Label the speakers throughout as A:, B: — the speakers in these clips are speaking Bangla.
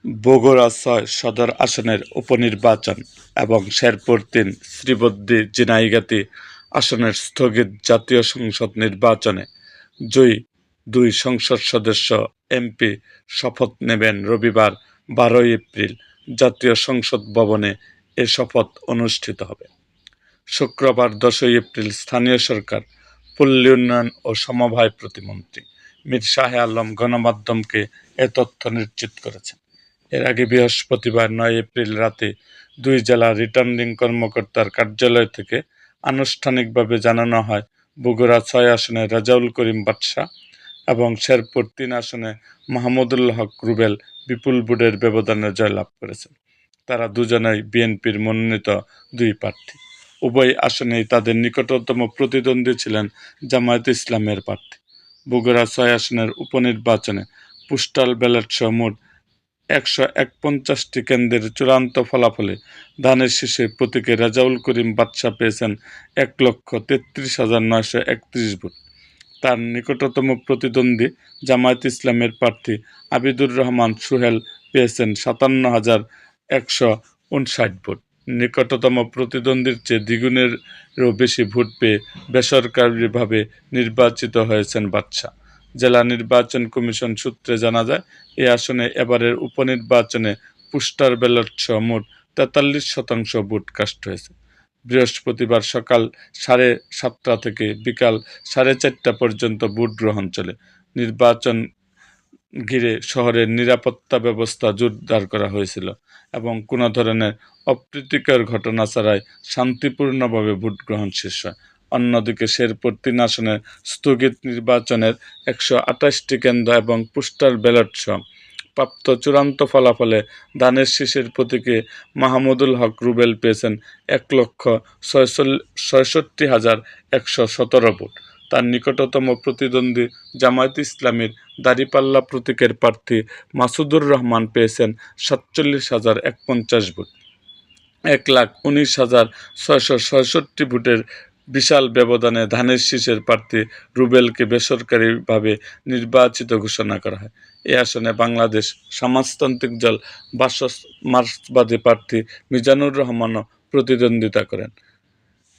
A: বগুড়া ৬ সদর আসনের উপনির্বাচন এবং শেরপুর ৩ শ্রীবদ্দী ঝিনাইগাতী আসনের স্থগিত জাতীয় সংসদ নির্বাচনে জয়ী ২ সংসদ সদস্য এমপি শপথ নেবেন রবিবার ১২ এপ্রিল জাতীয় সংসদ ভবনে। এ শপথ অনুষ্ঠিত হবে। শুক্রবার ১০ এপ্রিল স্থানীয় সরকার, পল্লী উন্নয়ন ও সমবায় প্রতিমন্ত্রী মীর শাহ আলম গণমাধ্যমকে এ তথ্য নিশ্চিত করেছেন। এর আগে বৃহস্পতিবার ৯ এপ্রিল রাতে ২ জেলা রিটার্নিং কর্মকর্তার কার্যালয় থেকে আনুষ্ঠানিকভাবে জানানো হয় বগুড়া ৬ আসনে রেজাউল করিম বাদশা এবং শেরপুর ৩ আসনে মাহমুদুল হক রুবেল বিপুল ভোটের ব্যবধানে জয়লাভ করেছেন। তারা দুজনেই বিএনপির মনোনীত ২ প্রার্থী। উভয় আসনেই তাদের নিকটতম প্রতিদ্বন্দ্বী ছিলেন জামায়াতে ইসলামের প্রার্থী। বগুড়া ৬ আসনের উপনির্বাচনে পোস্টাল ব্যালট সহ মোট ১৪১টি কেন্দ্রের চূড়ান্ত ফলাফলে ধানের শীষের প্রতীকে রেজাউল করিম বাদশা পেয়েছেন ১,৩৩,৯৩১ ভোট। তার নিকটতম প্রতিদ্বন্দ্বী জামায়াত ইসলামের প্রার্থী আবিদুর রহমান সোহেল পেয়েছেন ৫৭,১৫৯ ভোট। নিকটতম প্রতিদ্বন্দ্বীর চেয়ে দ্বিগুণেরও বেশি ভোট পেয়ে বেসরকারিভাবে নির্বাচিত হয়েছেন বাদশা। জেলা নির্বাচন কমিশন সূত্রে জানা যায়, এই আসনে এবারের উপনির্বাচনে পোস্টাল ব্যালট সহ মোট ৪৩% ভোট কাস্ট হয়েছে। বৃহস্পতিবার সকাল ৭:৩০ থেকে বিকাল ৪:৩০ পর্যন্ত ভোট গ্রহণ চলে। নির্বাচন ঘিরে শহরের নিরাপত্তা ব্যবস্থা জোরদার করা হয়েছিল এবং কোনো ধরনের অপ্রীতিকর ঘটনা ছাড়াই শান্তিপূর্ণভাবে ভোট গ্রহণ শেষ হয়। অন্যদিকে শেরপুর ৩ আসনের স্থগিত নির্বাচনের ১২৮টি কেন্দ্র এবং পোস্টাল ব্যালট সহ প্রাপ্ত চূড়ান্ত ফলাফলে ধানের শীষের প্রতীকে মাহমুদুল হক রুবেল পেয়েছেন ১,৬৬,১১৭ ভোট। তার নিকটতম প্রতিদ্বন্দ্বী জামায়াতে ইসলামীর দাঁড়িপাল্লা প্রতীকের প্রার্থী মাসুদুর রহমান পেয়েছেন ৪৭,১৫০ ভোট। ১,১৯,৬৬৬ ভোটের বিশাল ব্যবধানে ধানের শীষের প্রার্থী রুবেলকে বেসরকারিভাবে নির্বাচিত ঘোষণা করা হয়। এ আসনে বাংলাদেশ সমাজতান্ত্রিক দল মার্ক্সবাদী প্রার্থী মিজানুর রহমানও প্রতিদ্বন্দ্বিতা করেন।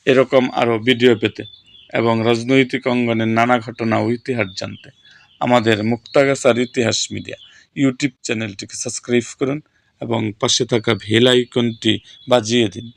A: এরকম আরও ভিডিও পেতে এবং রাজনৈতিক অঙ্গনের নানা ঘটনা ও ইতিহাস জানতে আমাদের মুক্তাগাছার ইতিহাস মিডিয়া ইউটিউব চ্যানেলটিকে সাবস্ক্রাইব করুন এবং পাশে থাকা বেল আইকনটি বাজিয়ে দিন।